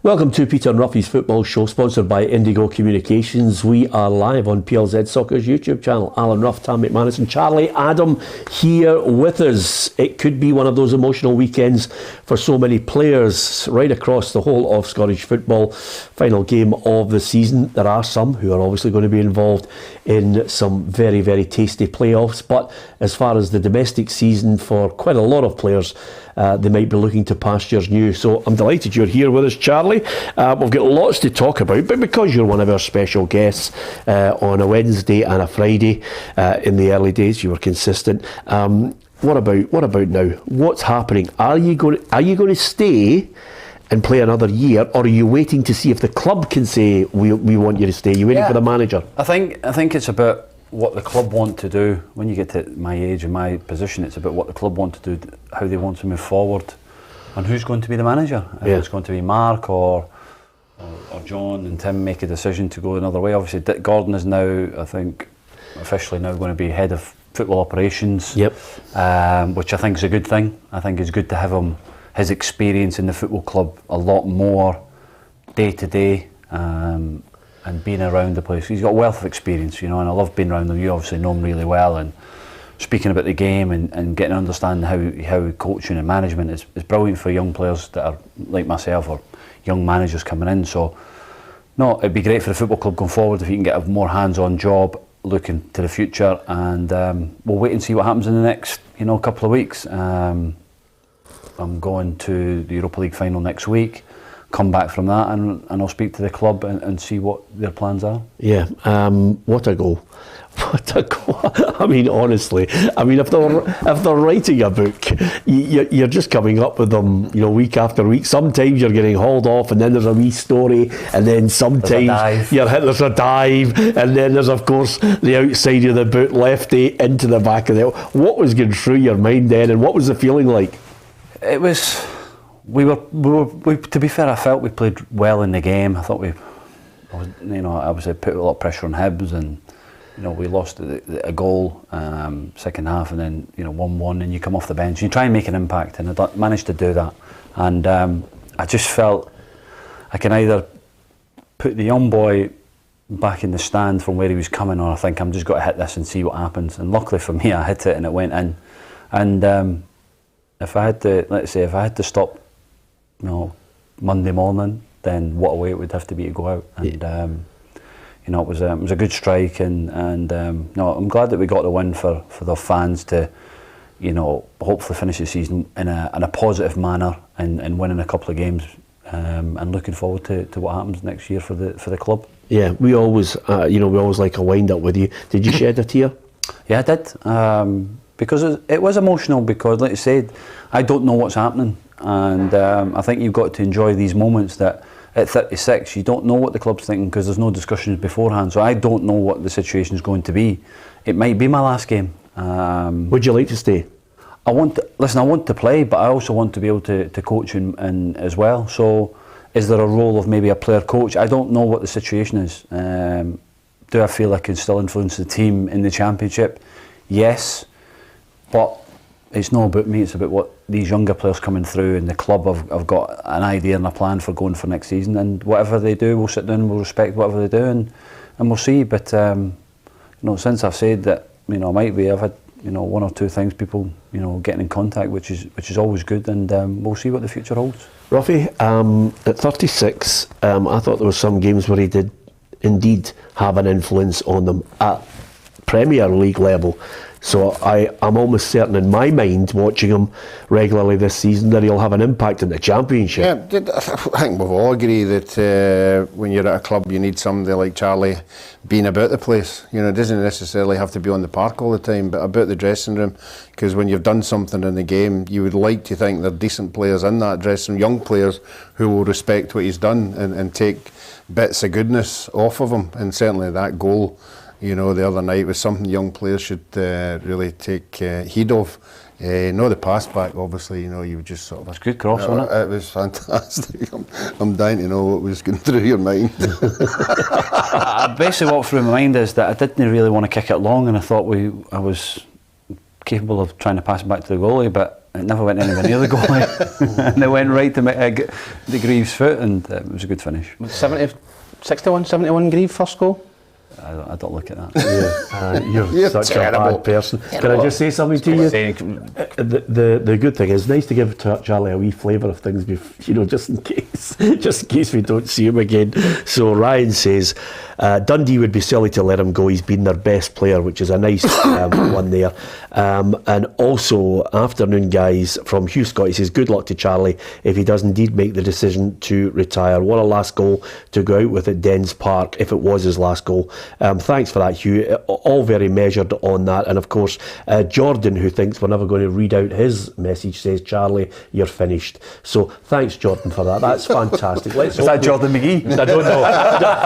Welcome to Peter and Roughie's Football Show, sponsored by Indigo Communications. We are live on PLZ Soccer's YouTube channel. Alan Rough, Tam McManus and Charlie Adam here with us. It could be one of those emotional weekends for so many players right across the whole of Scottish football. Final game of the season. There are some who are obviously going to be involved in some very, very tasty playoffs. But as far as the domestic season, for quite a lot of players, they might be looking to pastures new. So I'm delighted you're here with us, Charlie. We've got lots to talk about, but because you're one of our special guests on a Wednesday and a Friday, in the early days you were consistent. What about now? What's happening? Are you going to stay and play another year, or are you waiting to see if the club can say we want you to stay? Are you waiting for the manager? I think it's about what the club want to do. When you get to my age and my position, it's about what the club want to do, how they want to move forward, and who's going to be the manager. If it's going to be Mark or John and Tim make a decision to go another way. Obviously Dick Gordon is now, I think, officially now going to be head of football operations. Yep. Which I think is a good thing. I think it's good to have him, his experience in the football club a lot more day to day. And being around the place. He's got a wealth of experience, and I love being around him. You obviously know him really well, and speaking about the game and getting to understand how coaching and management is brilliant for young players that are like myself or young managers coming in. So no, it'd be great for the football club going forward if you can get a more hands-on job looking to the future, and we'll wait and see what happens in the next couple of weeks. I'm going to the Europa League Final next week. Come back from that and I'll speak to the club and see what their plans are. Yeah, what a goal. What a goal. I mean, honestly, if they're writing a book, you're just coming up with them, week after week. Sometimes you're getting hauled off and then there's a wee story, and then sometimes there's a dive, and then there's of course the outside of the boot lefty into the back of the... What was going through your mind then, and what was the feeling like? It was... We were. To be fair, I felt we played well in the game. I thought obviously put a lot of pressure on Hibs, and we lost a goal second half, and then 1-1, and you come off the bench, and you try and make an impact, and I managed to do that. And I just felt I can either put the young boy back in the stand from where he was coming, or I think I'm just got to hit this and see what happens. And luckily for me, I hit it and it went in. And if I had to stop Monday morning, then what a way it would have to be to go out. And it was a good strike, and I'm glad that we got the win for the fans to hopefully finish the season in a positive manner and winning a couple of games, and looking forward to what happens next year for the club. Yeah, we always like a wind up with you. Did you shed a tear? Yeah, I did. Because it was emotional, because like I said, I don't know what's happening, and I think you've got to enjoy these moments that at 36 you don't know what the club's thinking, because there's no discussions beforehand, so I don't know what the situation is going to be. It might be my last game. Would you like to stay? I want to play, but I also want to be able to coach and as well. So is there a role of maybe a player coach? I don't know what the situation is. Do I feel I can still influence the team in the Championship? Yes. But it's not about me, it's about what these younger players coming through, and the club have got an idea and a plan for going for next season, and whatever they do, we'll sit down and we'll respect whatever they do, and we'll see. But since I've said that, I might be, I've had one or two things, people getting in contact, which is always good, and we'll see what the future holds. Roughie, at 36, I thought there were some games where he did indeed have an influence on them at Premier League level. So I'm almost certain in my mind, watching him regularly this season, that he'll have an impact in the Championship. Yeah, I think we've all agree that when you're at a club, you need somebody like Charlie being about the place. It doesn't necessarily have to be on the park all the time, but about the dressing room. Because when you've done something in the game, you would like to think there are decent players in that dressing room, young players who will respect what he's done and take bits of goodness off of him. And certainly that goal, the other night, was something young players should really take heed of. No, the pass back, obviously, you would just sort of... That's good cross, wasn't it? It was fantastic. I'm dying to know what was going through your mind. Basically, what through my mind is that I didn't really want to kick it long, and I thought I was capable of trying to pass it back to the goalie, but it never went anywhere near the goalie. And it went right to the Greaves' foot, and it was a good finish. 71 Grieve first goal? I don't look at that. You're such terrible. A bad person. Can I just say something to you? The good thing is, nice to give Charlie a wee flavour of things, just in case we don't see him again. So Ryan says Dundee would be silly to let him go. He's been their best player, which is a nice one there. And also, afternoon guys from Hugh Scott, he says good luck to Charlie if he does indeed make the decision to retire. What a last goal to go out with at Dens Park, if it was his last goal. Thanks for that, Hugh. All very measured on that. And of course, Jordan, who thinks we're never going to read out his message, says, Charlie, you're finished. So thanks, Jordan, for that. That's fantastic. Is that Jordan McGee? I don't know.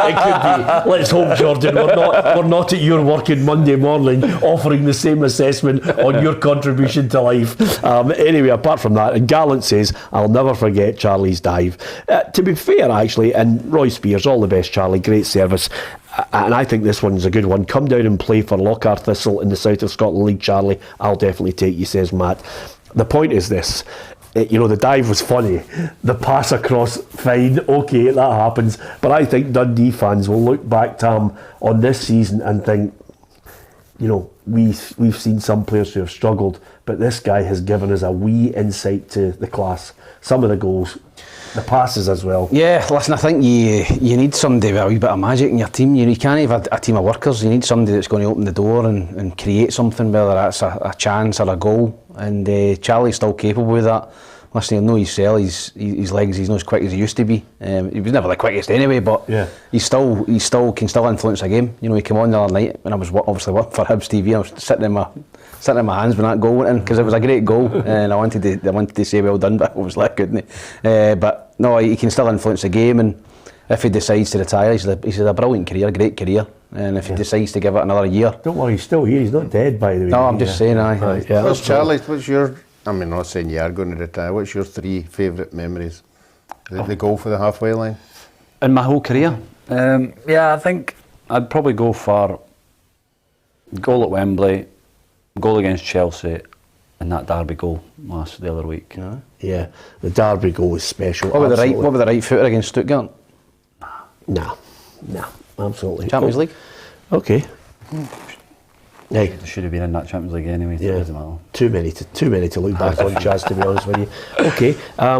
It could be. Let's hope, Jordan, we're not at your working Monday morning offering the same assessment on your contribution to life. Anyway, apart from that, and Gallant says, I'll never forget Charlie's dive. To be fair, actually, and Roy Spears, all the best, Charlie, great service. And I think this one's a good one. Come down and play for Lockhart Thistle in the South of Scotland League, Charlie. I'll definitely take you, says Matt. The point is this. The dive was funny. The pass across, fine, okay, that happens. But I think Dundee fans will look back, Tam, on this season and think, we've seen some players who have struggled, but this guy has given us a wee insight to the class. Some of the goals, the passes as well. Yeah, listen, I think you need somebody with a wee bit of magic in your team. You can't have a team of workers. You need somebody that's going to open the door and create something, whether that's a chance or a goal. And Charlie's still capable of that. Listen, he'll know his cell, his legs, he's not as quick as he used to be. He was never the quickest anyway, but yeah. He can still influence a game. He came on the other night when I was obviously working for Hibs TV. I was sitting in my hands when that goal went in, because it was a great goal, and I wanted to say well done, but obviously I couldn't. But no, he can still influence the game, and if he decides to retire, he's had a brilliant career, great career. And if he decides to give it another year, don't worry, he's still here. He's not dead, by the way. No, I'm just saying. Charlie, what's your? I'm not saying you are going to retire. What's your 3 favourite memories? The goal for the halfway line? In my whole career? I think I'd probably go for goal at Wembley, goal against Chelsea, and that Derby goal the other week. Yeah, the Derby goal was special. What about the right footer against Stuttgart? Nah, absolutely. Champions League? Okay. They should have been in that Champions League anyway. So it doesn't matter. Too many to look back on, Chaz, to be honest with you. Okay,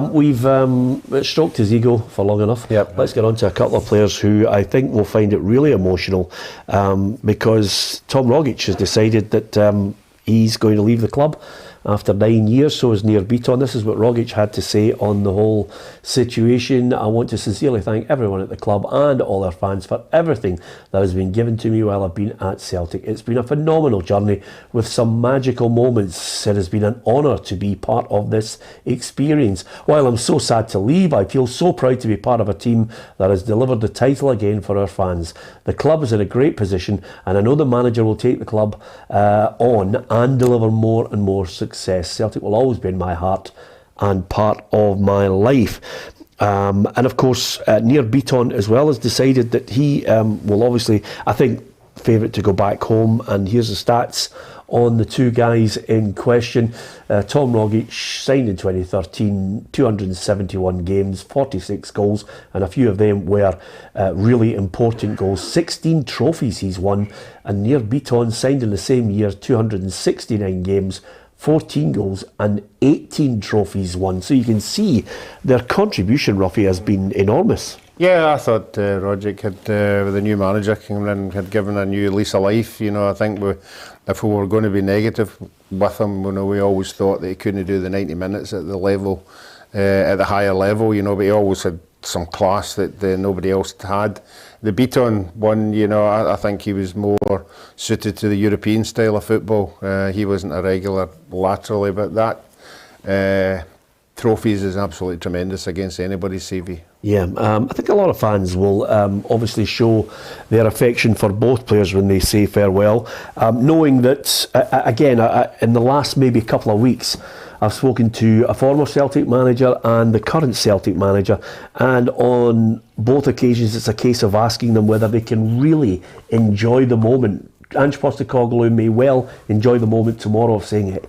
we've stroked his ego for long enough. Yep. Let's get on to a couple of players who I think will find it really emotional, because Tom Rogic has decided that he's going to leave the club after 9 years. So is Nir Beaton. This is what Rogic had to say on the whole situation. I want to sincerely thank everyone at the club and all our fans for everything that has been given to me while I've been at Celtic. It's been a phenomenal journey with some magical moments. It has been an honour to be part of this experience. While I'm so sad to leave, I feel so proud to be part of a team that has delivered the title again for our fans. The club is in a great position, and I know the manager will take the club on and deliver more and more success. Celtic will always be in my heart and part of my life. And of course, Nir Beaton as well has decided that he will obviously, I think, favourite to go back home. And here's the stats on the two guys in question. Tom Rogic signed in 2013, 271 games, 46 goals, and a few of them were really important goals. 16 trophies he's won. And Nir Beaton signed in the same year, 269 games, 14 goals and 18 trophies won. So you can see their contribution, Roughie, has been enormous. Yeah, I thought Rogic had, with the new manager coming in, had given a new lease of life. I think if we were going to be negative with him, we always thought that he couldn't do the 90 minutes at the level, at the higher level, but he always had some class that nobody else had. The Beaton one, I think he was more suited to the European style of football. He wasn't a regular laterally, but that trophies is absolutely tremendous against anybody's CV. Yeah, I think a lot of fans will obviously show their affection for both players when they say farewell, knowing that, again, in the last maybe couple of weeks, I've spoken to a former Celtic manager and the current Celtic manager, and on both occasions it's a case of asking them whether they can really enjoy the moment. Ange Postecoglou may well enjoy the moment tomorrow of saying,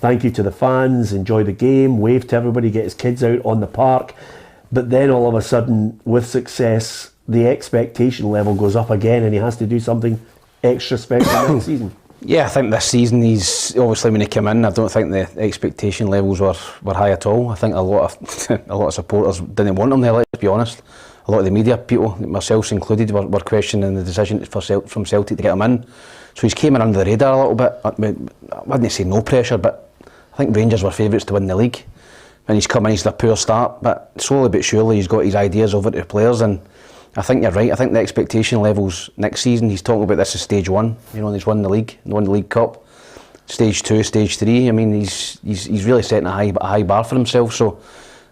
thank you to the fans, enjoy the game, wave to everybody, get his kids out on the park. But then all of a sudden, with success, the expectation level goes up again and he has to do something extra special next season. Yeah, I think this season he's obviously, when he came in, I don't think the expectation levels were high at all. I think a lot of supporters didn't want him there, let's be honest. A lot of the media people, myself included, were questioning the decision from Celtic to get him in. So he's came in under the radar a little bit. I wouldn't say no pressure, but I think Rangers were favourites to win the league. And he's come in, he's had a poor start, but slowly but surely he's got his ideas over to the players, and I think you're right. I think the expectation levels next season, he's talking about this as stage 1, he's won the league, won the League Cup. Stage 2, stage 3, I mean, he's really setting a high bar for himself, so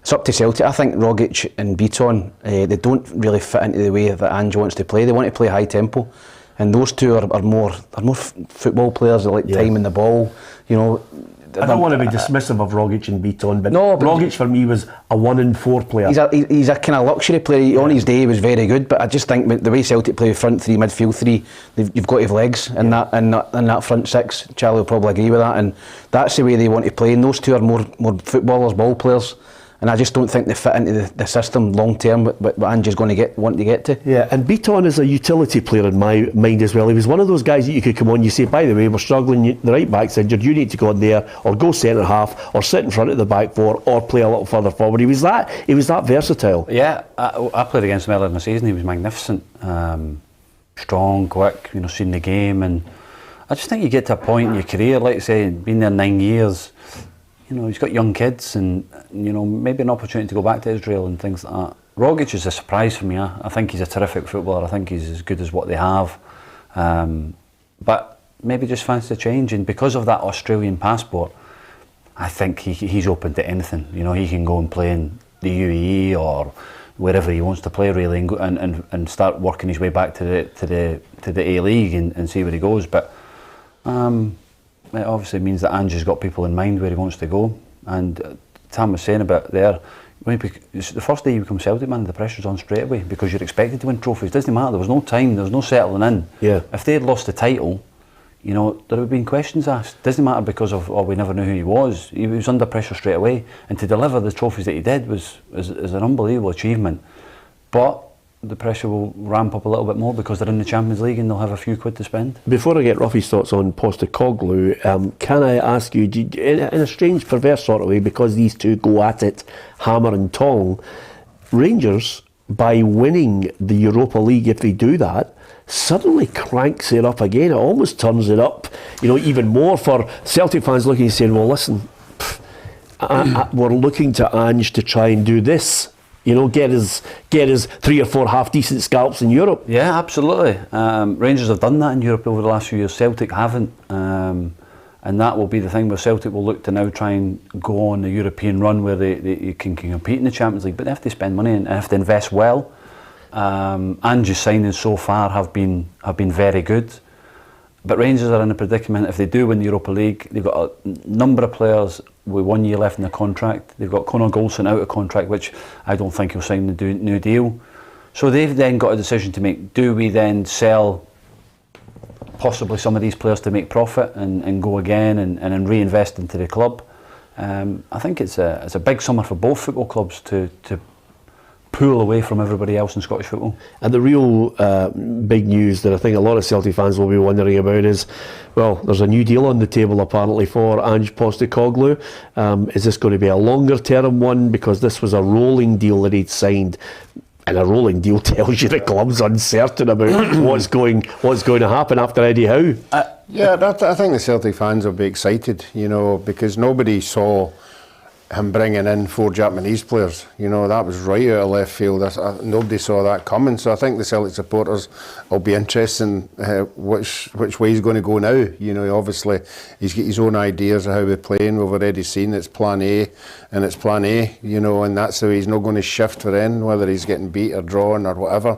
it's up to Celtic. I think Rogic and Beaton, they don't really fit into the way that Ange wants to play. They want to play high tempo, and those two are more football players. They like timing the ball, I don't want to be dismissive of Rogic and Beaton, but no, Rogic for me was a 1 in 4 player. He's a kind of luxury player. On his day he was very good, but I just think the way Celtic play front 3, midfield 3, you've got to have legs in that front 6. Charlie will probably agree with that, and that's the way they want to play. And those two are more footballers, ball players. And I just don't think they fit into the system long term. What Ange is going to want to get to. Yeah, and Beaton is a utility player in my mind as well. He was one of those guys that you could come on. You say, by the way, we're struggling. The right back's injured. You need to go on there, or go centre half, or sit in front of the back 4, or play a little further forward. He was that versatile. Yeah, I played against him earlier in the season. He was magnificent, strong, quick. Seeing the game, and I just think you get to a point in your career, like I say, been there 9 years. He's got young kids, and maybe an opportunity to go back to Israel and things like that. Rogic is a surprise for me. I think he's a terrific footballer. I think he's as good as what they have, but maybe just fancy a change. And because of that Australian passport, I think he's open to anything. He can go and play in the UAE or wherever he wants to play, really, and start working his way back to the A League and see where he goes. But it obviously means that Ange has got people in mind where he wants to go. And Tam was saying about there, the first day you become Celtic man, the pressure's on straight away because you're expected to win trophies. It doesn't matter, there was no time, there was no settling in. Yeah. If they had lost the title, there would have been questions asked. It doesn't matter because we never knew who he was. He was under pressure straight away, and to deliver the trophies that he did is an unbelievable achievement. But the pressure will ramp up a little bit more because they're in the Champions League and they'll have a few quid to spend. Before I get Roughie's thoughts on Postecoglou, can I ask you, in a strange, perverse sort of way, because these two go at it hammer and tong, Rangers, by winning the Europa League, if they do that, suddenly cranks it up again. It almost turns it up, even more for Celtic fans looking and saying, well, listen, we're looking to Ange to try and do this. Get his 3 or 4 half decent scalps in Europe. Yeah, absolutely. Rangers have done that in Europe over the last few years. Celtic haven't, and that will be the thing where Celtic will look to now try and go on a European run where they can compete in the Champions League. But they have to spend money and have to invest well. Ange's signings so far have been very good. But Rangers are in a predicament. If they do win the Europa League, they've got a number of players with 1 year left in the contract. They've got Conor Golson out of contract, which I don't think he'll sign the new deal. So they've then got a decision to make. Do we then sell possibly some of these players to make profit and go again and reinvest into the club? I think it's a big summer for both football clubs to pull away from everybody else in Scottish football. And the real big news that I think a lot of Celtic fans will be wondering about is, well, there's a new deal on the table apparently for Ange Postecoglou. Is this going to be a longer term one? Because this was a rolling deal that he'd signed, and a rolling deal tells you the club's uncertain about what's going to happen after Eddie Howe. I think the Celtic fans will be excited, because nobody saw him bringing in 4 Japanese players. That was right out of left field. Nobody saw that coming. So I think the Celtic supporters will be interested in which way he's going to go now. Obviously he's got his own ideas of how we're playing. We've already seen it's plan A and it's plan A, and that's the way he's not going to shift for in, whether he's getting beat or drawn or whatever.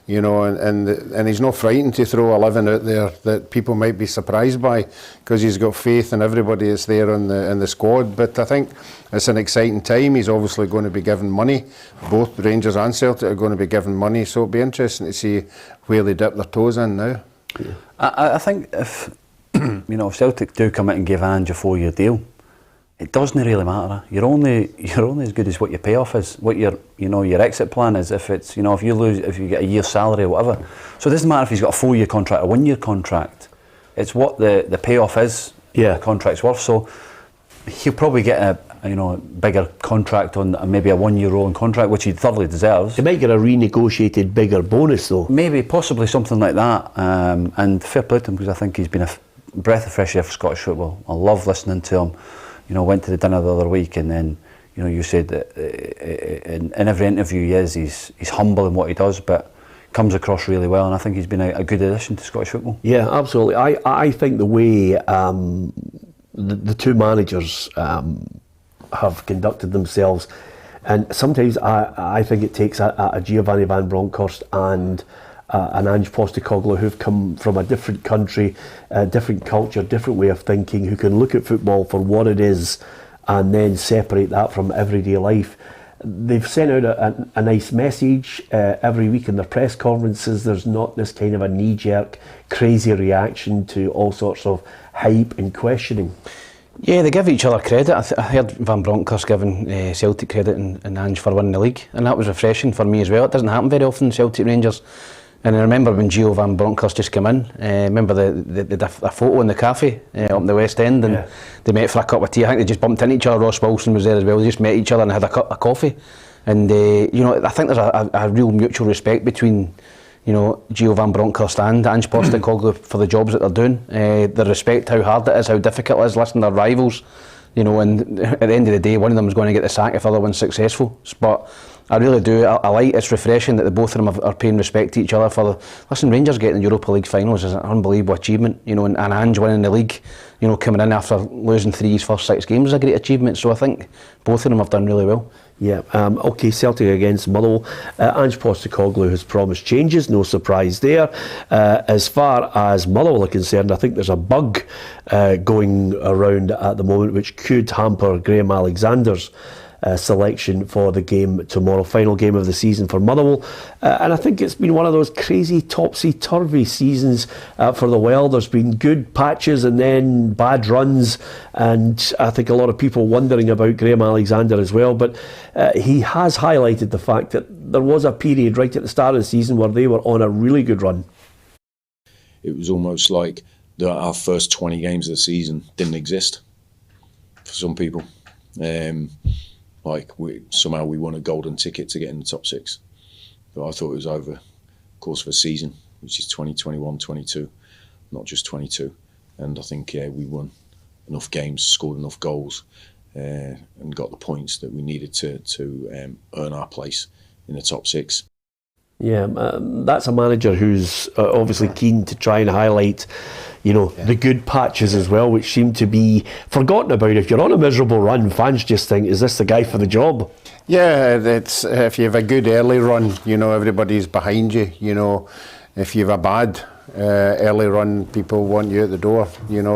And he's not frightened to throw 11 out there that people might be surprised by, because he's got faith in everybody that's there in the squad. But I think it's an exciting time. He's obviously going to be given money. Both Rangers and Celtic are going to be given money, so it'll be interesting to see where they dip their toes in now. Yeah. I think if if Celtic do come out and give Ange a 4-year deal, it doesn't really matter. You're only as good as what your payoff is, what your exit plan is. If it's if you get a year's salary or whatever. So it doesn't matter if he's got a 4-year contract or 1-year contract. It's what the payoff is. The contract's worth. So he'll probably get a bigger contract on maybe a 1-year rolling contract, which he thoroughly deserves. He might get a renegotiated bigger bonus though. Maybe, possibly something like that. And fair play to him, because I think he's been a breath of fresh air for Scottish football. I love listening to him. Went to the dinner the other week, and then you said that in every interview he's humble in what he does, but comes across really well, and I think he's been a good addition to Scottish football. Yeah, absolutely. I think the way the two managers have conducted themselves, and sometimes I think it takes a Giovanni van Bronckhorst and an Ange Postecoglou who've come from a different country, different culture, different way of thinking, who can look at football for what it is and then separate that from everyday life. They've sent out a nice message every week in their press conferences. There's not this kind of a knee-jerk, crazy reaction to all sorts of hype and questioning. Yeah, they give each other credit. I heard Van Bronckhorst giving Celtic credit and Ange for winning the league, and that was refreshing for me as well. It doesn't happen very often, Celtic Rangers. And I remember when Gio Van Bronckhorst just came in, remember the photo in the cafe up in the West End, and they met for a cup of tea. I think they just bumped into each other. Ross Wilson was there as well. They just met each other and had a coffee. And I think there's a real mutual respect between Gio Van Bronckhorst and Ange Postecoglou for the jobs that they're doing. They respect how hard it is, how difficult it is. Listen, they're rivals, and at the end of the day, one of them is going to get the sack if the other one's successful. But I really do. I like it's refreshing that the both of them are paying respect to each other for listen, Rangers getting the Europa League finals is an unbelievable achievement, and Ange winning the league, coming in after losing 3 of his first 6 games is a great achievement. So I think both of them have done really well. Yeah, OK, Celtic against Motherwell. Ange Postecoglou has promised changes, no surprise there. As far as Motherwell are concerned, I think there's a bug going around at the moment which could hamper Graham Alexander's selection for the game tomorrow, final game of the season for Motherwell. And I think it's been one of those crazy topsy-turvy seasons for the Well. There's been good patches and then bad runs, and I think a lot of people wondering about Graham Alexander as well, but he has highlighted the fact that there was a period right at the start of the season where they were on a really good run. It was almost like our first 20 games of the season didn't exist for some people. Somehow we won a golden ticket to get in the top 6. But I thought it was over the course of a season, which is 2021-22, not just 22. And I think we won enough games, scored enough goals, and got the points that we needed to earn our place in the top 6. Yeah, that's a manager who's obviously keen to try and highlight the good patches as well, which seem to be forgotten about. If you're on a miserable run, fans just think, is this the guy for the job? Yeah, it's, if you have a good early run, everybody's behind you. If you have a bad early run, people want you at the door.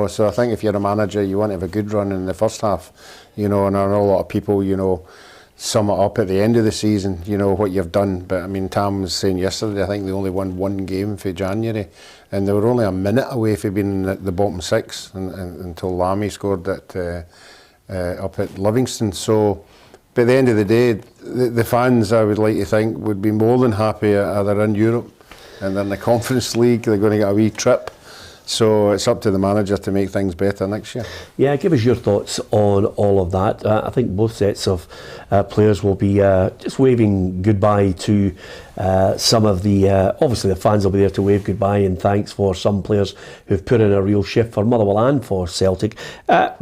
So I think if you're a manager, you want to have a good run in the first half. And I know a lot of people, sum it up at the end of the season, what you've done. But I mean, Tam was saying yesterday, I think they only won 1 game for January, and they were only a minute away from being in the bottom 6 until Lamy scored up at Livingstone. So, by the end of the day, the fans, I would like to think, would be more than happy they're in Europe and they're in the Conference League. They're going to get a wee trip. So it's up to the manager to make things better next year. Yeah, give us your thoughts on all of that. I think both sets of players will be just waving goodbye to some of the... obviously the fans will be there to wave goodbye and thanks for some players who've put in a real shift for Motherwell and for Celtic.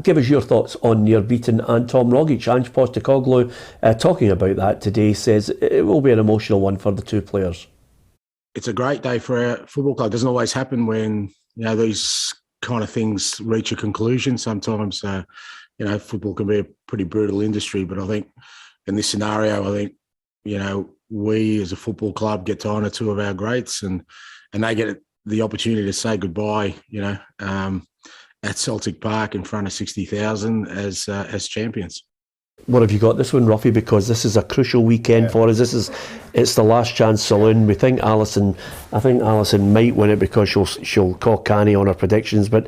Give us your thoughts on Nir Beaton and Tom Rogic. Ange Postecoglou, talking about that today, says it will be an emotional one for the two players. It's a great day for our football club. It doesn't always happen when these kind of things reach a conclusion. Sometimes, football can be a pretty brutal industry, but I think in this scenario, we as a football club get to honour 2 of our greats, and they get the opportunity to say goodbye, at Celtic Park in front of 60,000 as champions. What have you got this one, Roughie? Because this is a crucial weekend for us. This is It's the last chance saloon. We think Alison might win it because she'll call canny on her predictions. But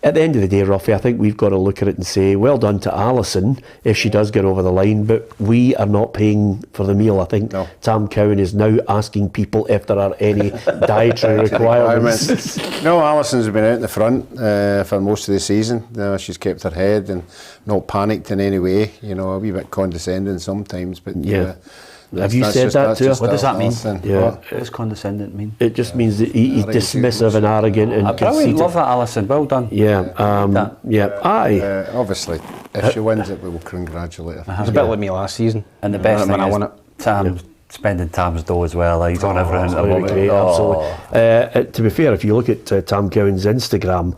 at the end of the day, Roughie, I think we've got to look at it and say, well done to Alison if she does get over the line. But we are not paying for the meal. I think Tam Cowan is now asking people if there are any dietary requirements. No, Alison's been out in the front for most of the season. She's kept her head and not panicked in any way. You know, a wee bit condescending sometimes, but have you said that to her? What does that mean? Yeah. What does condescending mean? It just means that he's dismissive and arrogant and conceited. Love that, Alison. Well done. Obviously, if she wins it, we will congratulate her. It was a bit like me last season. And the best thing when I won it. Tam spending Tam's dough as well. He's on everything. Absolutely. To be fair, if you look at Tam Cowan's Instagram,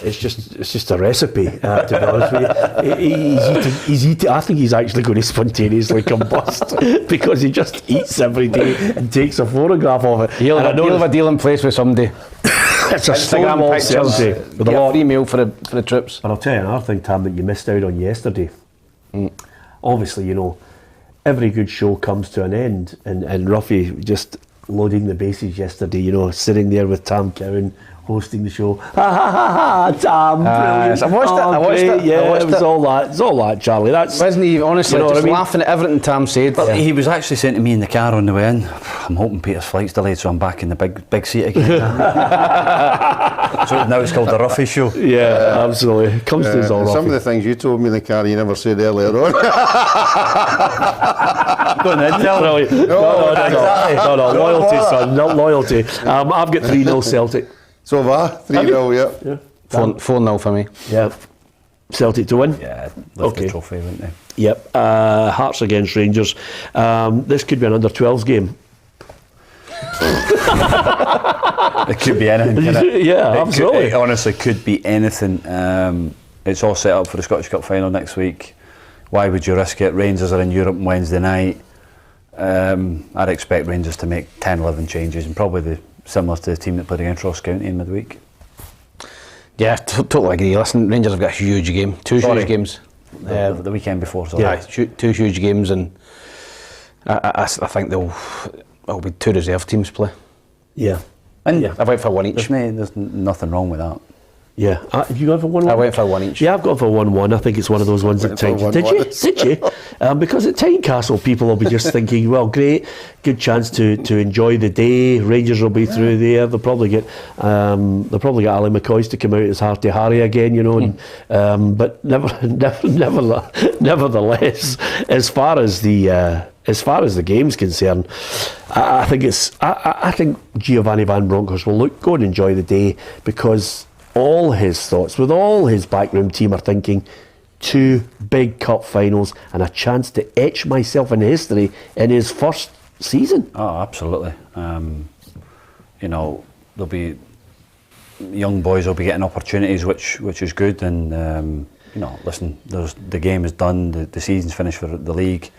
it's just a recipe. To be honest with you, I think he's actually going to spontaneously combust because he just eats every day and takes a photograph of it. He'll have a deal in place with somebody. It's a Instagram pictures with a lot of email for the troops. But I'll tell you another thing, Tam, that you missed out on yesterday. Obviously, you know, every good show comes to an end, and Roughie just loading the bases yesterday, you know, sitting there with Tam Cowan hosting the show. Ha ha ha ha, Tam, brilliant. I watched it. Yeah, it was all that. It's all that, Charlie. That's wasn't he honestly, you know, just laughing at everything Tam said. But he was actually saying to me in the car on the way in, I'm hoping Peter's flight's delayed so I'm back in the big seat again. So now it's called the Roughie show. Yeah, absolutely. Comes to us all, some of Roughie. the things you told me in the car you never said earlier on. Go on then, tell me. No, loyalty, son, not loyalty. I've got 3-0 Celtic. So far, 3-0, yeah. 4-0 for me. Yeah. Celtic to win? Yeah, lift the trophy, wouldn't they? Yep. Hearts against Rangers. This could be an under-12s game. It could be anything. Absolutely. It honestly could be anything. It's all set up for the Scottish Cup final next week. Why would you risk it? Rangers are in Europe on Wednesday night. I'd expect Rangers to make 10-11 changes and probably similar to the team that played against Ross County in midweek. Yeah, totally agree. Listen, Rangers have got a huge game. Two huge games. The weekend before. Sorry. Yeah, two huge games, and I think there'll be two reserve teams play. Yeah. And I went for one each. There's nothing wrong with that. Yeah. Have you gone for 1-1? I went for one each. Yeah, I've gone for 1-1. I think it's one of those ones at Tynecastle. Did you? Because at Tynecastle, people will be just thinking, well, great, good chance to enjoy the day. Rangers will be through there. They'll probably get Ali McCoys to come out as Hearty Harry again, you know. But nevertheless, as far as the game's concerned, I think Giovanni Van Bronckhorst will go and enjoy the day because all his thoughts, with all his backroom team, are thinking 2 big cup finals and a chance to etch myself in history in his first season. Oh, absolutely. You know, there'll be young boys will be getting opportunities, which is good. And you know, listen, the game is done. The season's finished for the league.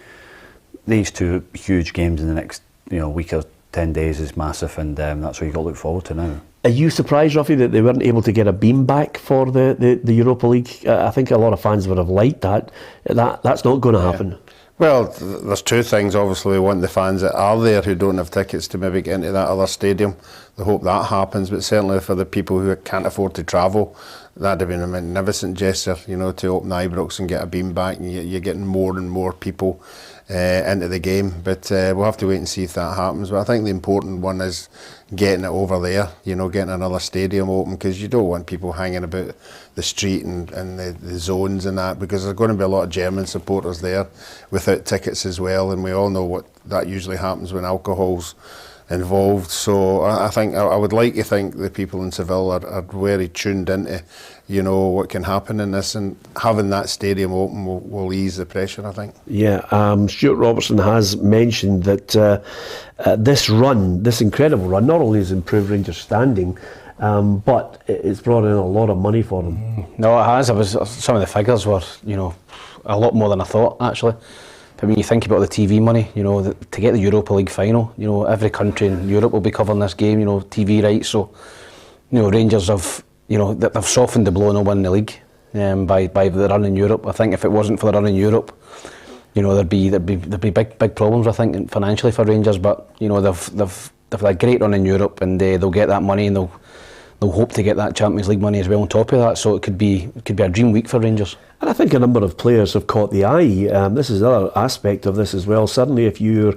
These 2 huge games in the next week or 10 days is massive, and that's what you've got to look forward to now. Are you surprised, Roughie, that they weren't able to get a beam back for the Europa League? I think a lot of fans would have liked that. That's not going to happen. Well, there's 2 things. Obviously, we want the fans that are there who don't have tickets to maybe get into that other stadium. I hope that happens, but certainly for the people who can't afford to travel, that'd have been a magnificent gesture, to open Ibrox and get a beam back, and you're getting more and more people into the game. But we'll have to wait and see if that happens. But I think the important one is getting it over there, getting another stadium open, because you don't want people hanging about the street and the zones and that, because there's going to be a lot of German supporters there without tickets as well, and we all know what that usually happens when alcohol's involved. So I think I would like to think the people in Seville are very tuned into what can happen in this, and having that stadium open will ease the pressure, I think. Yeah, Stuart Robertson has mentioned that this incredible run, not only has improved Rangers' standing, but it's brought in a lot of money for them. No, it has. Some of the figures were, a lot more than I thought, actually. But when you think about the TV money, to get the Europa League Final, every country in Europe will be covering this game, TV rights. So, Rangers have, they've softened the blow of not winning the league by the run in Europe. I think if it wasn't for the run in Europe, you know, there'd be big problems, I think, financially for Rangers. But you know, they've had a great run in Europe, and they'll get that money, and they'll hope to get that Champions League money as well on top of that. So it could be a dream week for Rangers. And I think a number of players have caught the eye. This is another aspect of this as well. Certainly if you're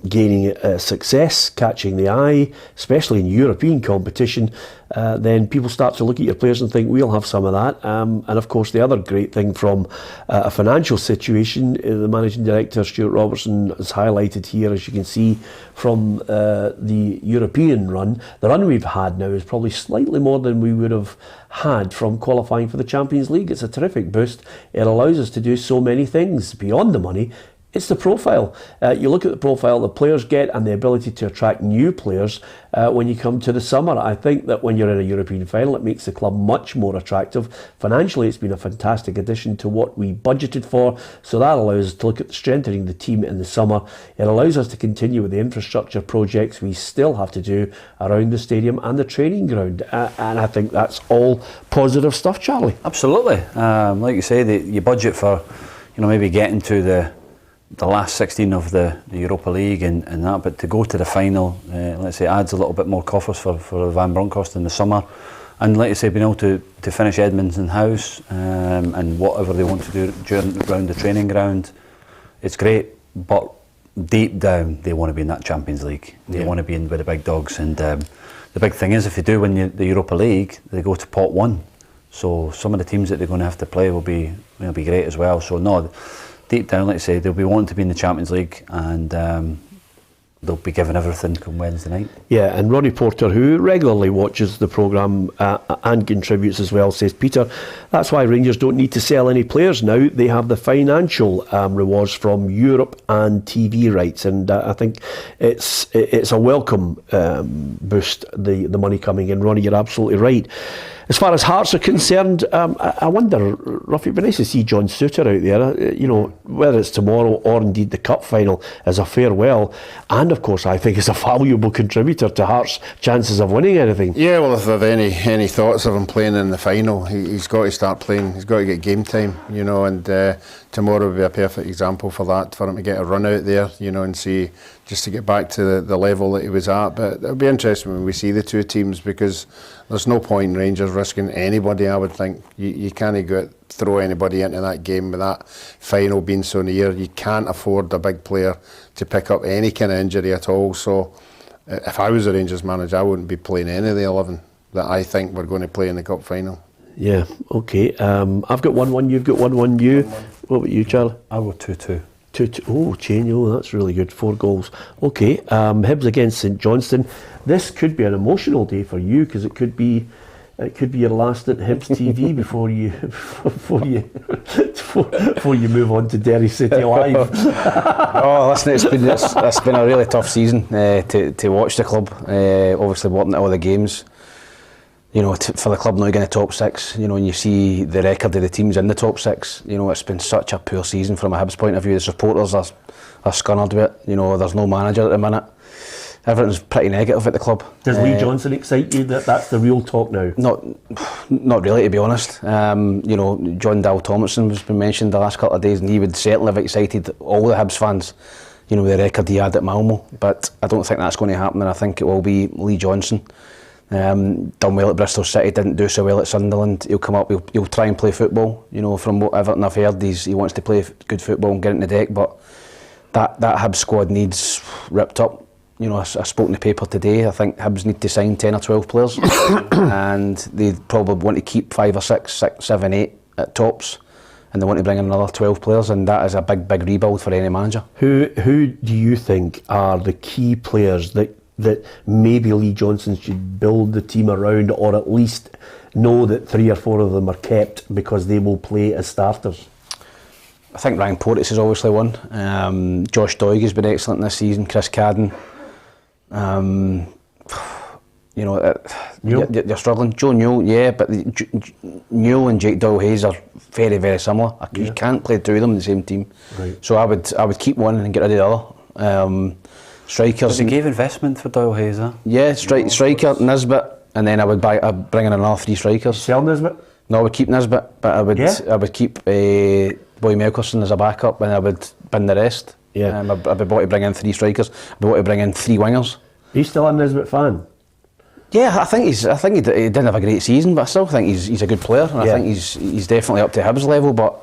gaining success, catching the eye, especially in European competition, then people start to look at your players and think, we'll have some of that. And of course, the other great thing from a financial situation, the Managing Director, Stuart Robertson, has highlighted here, as you can see from the European run. The run we've had now is probably slightly more than we would have had from qualifying for the Champions League. It's a terrific boost. It allows us to do so many things beyond the money. It's the profile. You look at the profile the players get and the ability to attract new players when you come to the summer. I think that when you're in a European final, it makes the club much more attractive. Financially, it's been a fantastic addition to what we budgeted for. So that allows us to look at strengthening the team in the summer. It allows us to continue with the infrastructure projects we still have to do around the stadium and the training ground. And I think that's all positive stuff, Charlie. Absolutely. Like you say, you budget for, maybe getting to the last 16 of the Europa League and that, but to go to the final, let's say, adds a little bit more coffers for the Van Bronckhorst in the summer. And like you say, being able to finish Edmonton house and whatever they want to do around the training ground, it's great. But deep down, they want to be in that Champions League. They want to be in with the big dogs. And the big thing is, if they do win the Europa League, they go to pot 1. So some of the teams that they're going to have to play will be great as well. So no, deep down, like I say, they'll be wanting to be in the Champions League, and they'll be given everything come Wednesday night. Yeah, and Ronnie Porter, who regularly watches the programme and contributes as well, says, Peter, that's why Rangers don't need to sell any players now. They have the financial rewards from Europe and TV rights, and I think it's a welcome boost, the money coming in. Ronnie, you're absolutely right. As far as Hearts are concerned, I wonder, Roughie, it'd be nice to see John Souttar out there, whether it's tomorrow or indeed the Cup final as a farewell. And of course, I think it's a valuable contributor to Hearts' chances of winning anything. Yeah, well, if they've any thoughts of him playing in the final, he's got to start playing. He's got to get game time, and tomorrow will be a perfect example for that, for him to get a run out there, and see, just to get back to the level that he was at. But it'll be interesting when we see the two teams, because there's no point in Rangers risking anybody, I would think. You can't throw anybody into that game with that final being so near. You can't afford a big player to pick up any kind of injury at all. So if I was a Rangers manager, I wouldn't be playing any of the 11 that I think we're going to play in the Cup final. Yeah, okay. I've got 1-1, you've got 1-1, you. What about you, Charlie? I'll go 2-2. 2-2. Oh, change. Oh, that's really good. 4 goals. Okay. Hibs against St Johnstone. This could be an emotional day for you, because it could be your last at Hibs TV before you move on to Derry City Live. Oh, listen, it's been a really tough season to watch the club. Obviously, watching all the games. For the club not getting the top 6, and you see the record of the teams in the top 6, it's been such a poor season from a Hibs point of view. The supporters are scunnered with it. There's no manager at the minute. Everything's pretty negative at the club. Does Lee Johnson excite you? That's the real talk now? Not really, to be honest. John Dal Thompson has been mentioned the last couple of days, and he would certainly have excited all the Hibs fans, with the record he had at Malmo. But I don't think that's going to happen, and I think it will be Lee Johnson. Done well at Bristol City, didn't do so well at Sunderland. He'll come up, he'll try and play football. From what Everton I've heard, he wants to play good football and get in the deck. But that Hibs squad needs ripped up. I spoke in the paper today. I think Hibs need to sign 10 or 12 players, and they probably want to keep 5 or 6, 7, 8 at tops, and they want to bring in another 12 players, and that is a big rebuild for any manager. Who do you think are the key players that maybe Lee Johnson should build the team around, or at least know that 3 or 4 of them are kept because they will play as starters? I think Ryan Porteous is obviously one. Josh Doig has been excellent this season. Chris Cadden. You're struggling. Joe Newell, yeah, but Newell and Jake Doyle-Hayes are very, very similar. You can't play 2 of them in the same team. Right. So I would keep one and get rid of the other. Strikers. They gave investment for Doyle-Hayes, huh? Yeah, striker, Nisbet, and then I'd bring in another 3 strikers. Sell Nisbet? No, I would keep Nisbet, but I would keep Boy Melkerson as a backup, and I would bin the rest. Yeah. I'd be bought to bring in 3 strikers. I'd be bought to bring in 3 wingers. Are you still a Nisbet fan? Yeah, I think he didn't have a great season, but I still think he's a good player, and I think he's definitely up to Hibs level. But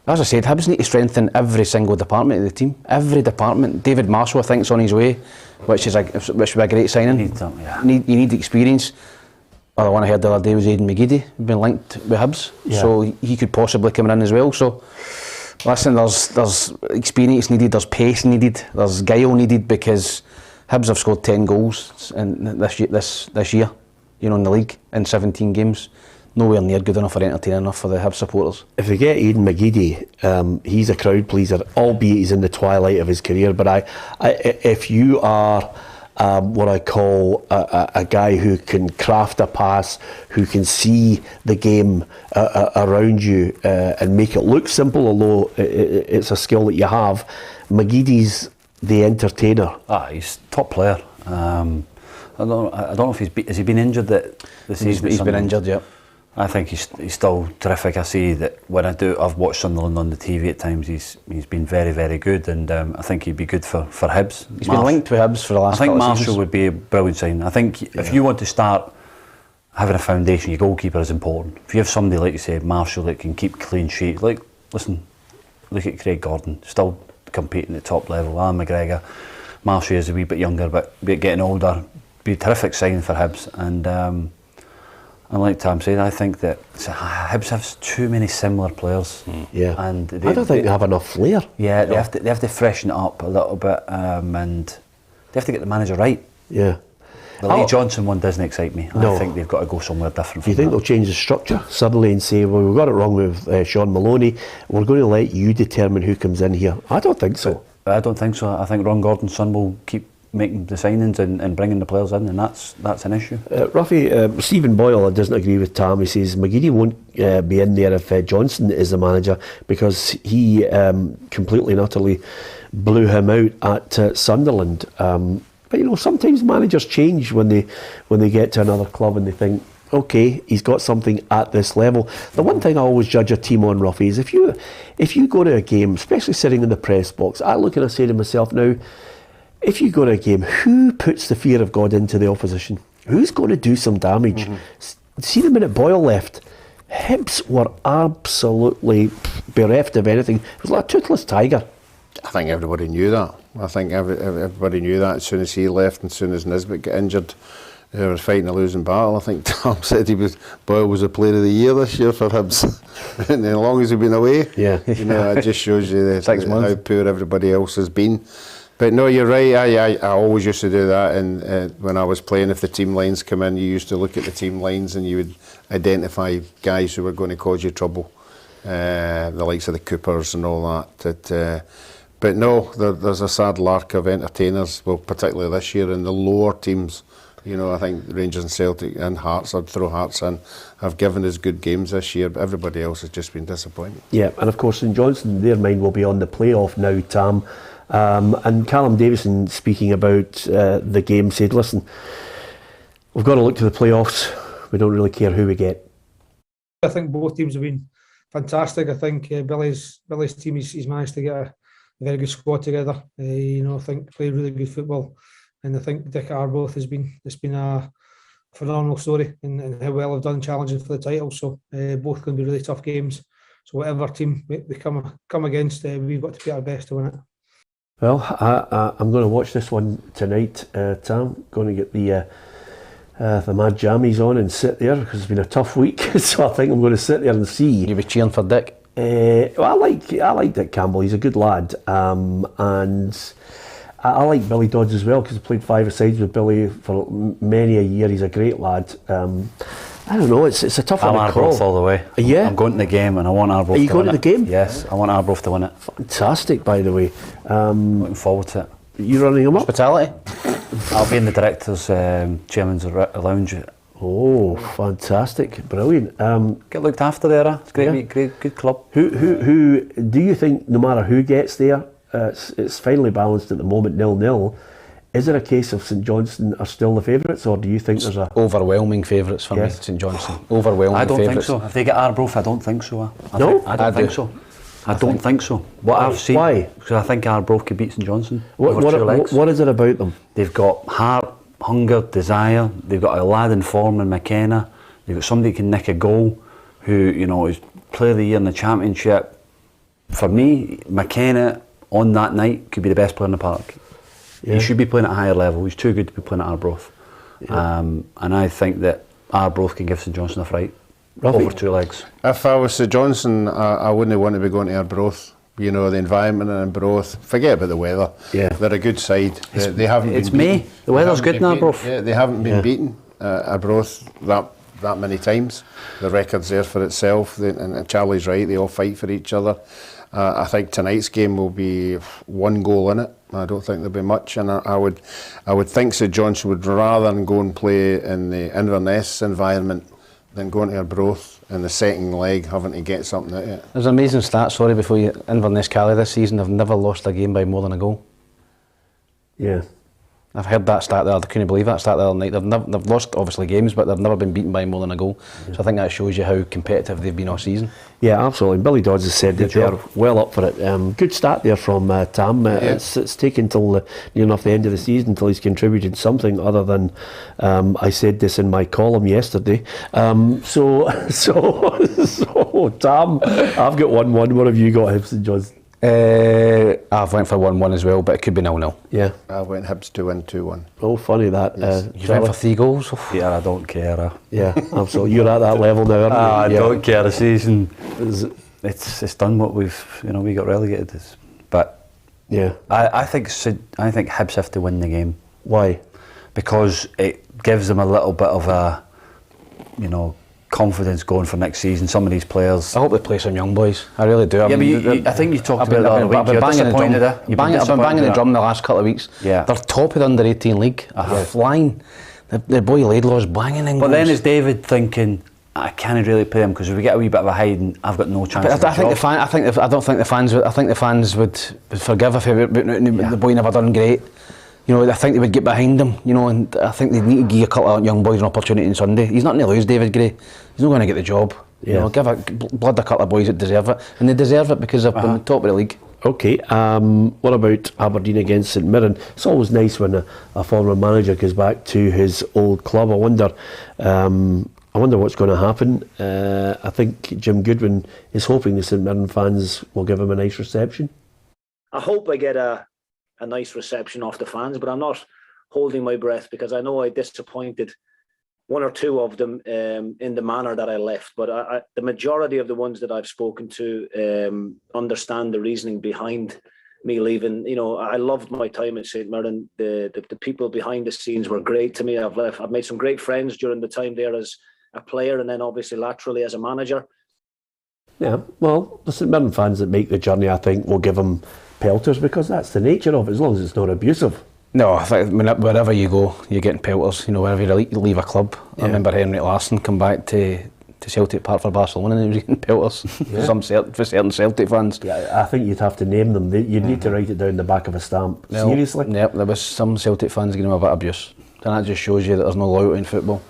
as I said, Hibs need to strengthen every single department of the team. Every department. David Marshall, I think, is on his way, which would be a great signing. You need experience. The one I heard the other day was Aidan McGeady been linked with Hibs, so he could possibly come in as well. So listen, there's experience needed, there's pace needed, there's guile needed, because Hibs have scored 10 goals in this year, in the league in 17 games. Nowhere near good enough or entertaining enough for the Hibs supporters. If they get Aidan McGeady, he's a crowd pleaser, albeit he's in the twilight of his career. But if you are what I call a guy who can craft a pass, who can see the game around you and make it look simple, although it's a skill that you have, McGeady's the entertainer. He's top player. I don't know if has he been injured the season? He's been injured, yeah. I think he's still terrific. I see that when I've watched Sunderland on the TV at times, he's been very, very good, and I think he'd be good for Hibs. He's been linked with Hibs for the last I think couple of Marshall seasons. would be a brilliant sign. I think if you want to start having a foundation, your goalkeeper is important. If you have somebody like you say Marshall that can keep clean sheet, look at Craig Gordon, still competing at top level. Alan McGregor, Marshall is a wee bit younger, but getting older, be a terrific sign for Hibs. And like Tam said, I think that Hibs has too many similar players. Yeah, and I don't think they have enough flair. Yeah, they have to freshen it up a little bit, and they have to get the manager right. Yeah. The Lee Johnson one doesn't excite me. No. I think they've got to go somewhere different. Do you think they'll change the structure suddenly and say, well, we got it wrong with Sean Maloney, we're going to let you determine who comes in here? I don't think so. I don't think so. I think Ron Gordon's son will keep making the signings and bringing the players in, and that's an issue. Roughie, Stephen Boyle doesn't agree with Tam. He says McGeady won't be in there if Johnstone is the manager, because he completely and utterly blew him out at Sunderland. But sometimes managers change when they get to another club and they think, okay, he's got something at this level. The one thing I always judge a team on, Roughie, is if you go to a game, especially sitting in the press box, I look and I say to myself now, if you go to a game, who puts the fear of God into the opposition? Who's going to do some damage? See the minute Boyle left, Hibs were absolutely bereft of anything. It was like a toothless tiger. I think everybody knew that. I think everybody knew that as soon as he left and as soon as Nisbet got injured. They were fighting a losing battle. I think Tom said Boyle was the player of the year this year for Hibs. And as long as he's been away, it just shows you how poor everybody else has been. But no, you're right. I always used to do that, and when I was playing, if the team lines come in, you used to look at the team lines and you would identify guys who were going to cause you trouble, the likes of the Coopers and all that. But no, there's a sad lark of entertainers, well, particularly this year in the lower teams. I think Rangers and Celtic and Hearts, I'd throw Hearts in, have given us good games this year, but everybody else has just been disappointed. Yeah, and of course in Johnstone, their mind will be on the playoff now, Tam. And Callum Davison, speaking about the game, said, listen, we've got to look to the playoffs. We don't really care who we get. I think both teams have been fantastic. I think Billy's team, he's managed to get a very good squad together. I think played really good football. And I think Dick Arbroath it's been a phenomenal story and how well they've done challenging for the title. So both going to be really tough games. So whatever team we come against, we've got to be our best to win it. Well, I'm going to watch this one tonight, Tam. Going to get the mad jammies on and sit there, because it's been a tough week. So I think I'm going to sit there and see. You'll be cheering for Dick? Well, I like Dick Campbell. He's a good lad, and I like Billy Dodds as well, because I played five-a-sides with Billy for many a year. He's a great lad. I don't know, it's a tough one to call. I'm Arbroath all the way. Yeah? I'm going to the game and I want Arbroath to win it. Are you going to the game? Yes, I want Arbroath to win it. Fantastic, by the way. Looking forward to it. You running him up? Hospitality? I'll be in the director's chairman's lounge. Oh, fantastic. Brilliant. Get looked after there, it's great, good club. Who do you think, no matter who gets there, it's finally balanced at the moment, 0-0. Is it a case of St Johnstone are still the favourites, or do you think there's a... Overwhelming favourites for me, St Johnstone. Overwhelming favourites. I don't think so. If they get Arbroath, I don't think so. I don't think so. I don't think so. What I've seen, why? Because I think Arbroath could beat St Johnstone over 2 legs. What is it about them? They've got heart, hunger, desire. They've got a lad in form in McKenna. They've got somebody who can nick a goal, who, you know, is player of the year in the Championship. For me, McKenna on that night could be the best player in the park. Yeah. He should be playing at a higher level. He's too good to be playing at Arbroath. Yeah. And I think that Arbroath can give St Johnstone a fright. Roughie. Over 2 legs. If I was St Johnstone, I wouldn't want to be going to Arbroath. You know, the environment in Arbroath. Forget about the weather. Yeah. They're a good side. They haven't. It's been May. beaten. The weather's good in Arbroath. Yeah, they haven't been beaten Arbroath that many times. The record's there for itself. And Charlie's right. They all fight for each other. I think tonight's game will be 1 goal in it. I don't think there'll be much, and I would think St Johnstone would rather than go and play in the Inverness environment than going to Arbroath in the second leg, having to get something out of it. There's an amazing stat, sorry, before you, Inverness Cali this season, they've never lost a game by more than a goal. Yeah. I've heard that stat there, I couldn't believe that stat the other night. They've lost, obviously, games, but they've never been beaten by more than a goal. Yeah. So I think that shows you how competitive they've been all season. Yeah, absolutely. Billy Dodds has said that they're well up for it. Good start there from Tam. It's taken till near enough the end of the season till he's contributed something other than I said this in my column yesterday. So Tam, I've got 1-1. What have you got, Hibs and Johns? I've went for 1-1 as well, but it could be 0-0. Yeah. I went Hibs to win 2-1. Oh, funny that. Yes. You went for 3 goals? Yeah, I don't care. Yeah, absolutely. You're at that level now, aren't you? I don't care. The season, it's done what we've, you know, we got relegated. But yeah, I think Hibs have to win the game. Why? Because it gives them a little bit of a, you know, confidence going for next season. Some of these players, I hope they play some young boys. I really do. I think you talked about that. I've been banging the drum the last couple of weeks. Yeah, they're top of the under 18 league. They're flying. The boy Laidlaw's banging in. But then is David thinking, I can't really play him because if we get a wee bit of a hiding, I've got no chance. I think the fans would forgive if the boy never done great. You know, I think they would get behind him, you know, and I think they need to give a couple of young boys an opportunity on Sunday. He's not going to lose, David Gray. He's not going to get the job. Yeah. You know, give a couple of boys that deserve it. And they deserve it because they've been top of the league. Okay, what about Aberdeen against St Mirren? It's always nice when a former manager goes back to his old club. I wonder what's going to happen. I think Jim Goodwin is hoping the St Mirren fans will give him a nice reception. I hope I get a nice reception off the fans, but I'm not holding my breath because I know I disappointed 1 or 2 of them in the manner that I left. But the majority of the ones that I've spoken to understand the reasoning behind me leaving. You know, I loved my time at St Mirren. The people behind the scenes were great to me. I've made some great friends during the time there as a player, and then obviously laterally as a manager. Yeah, well, the St Mirren fans that make the journey, I think, will give them pelters because that's the nature of it, as long as it's not abusive. No, I think wherever you go, you're getting pelters. You know, wherever you leave a club. Yeah. I remember Henrik Larsson come back to Celtic Park for Barcelona and he was getting pelters for certain Celtic fans. Yeah, I think you'd have to name them. You'd need to write it down the back of a stamp. No, seriously? Yep, there was some Celtic fans giving him a bit of abuse. And that just shows you that there's no loyalty in football.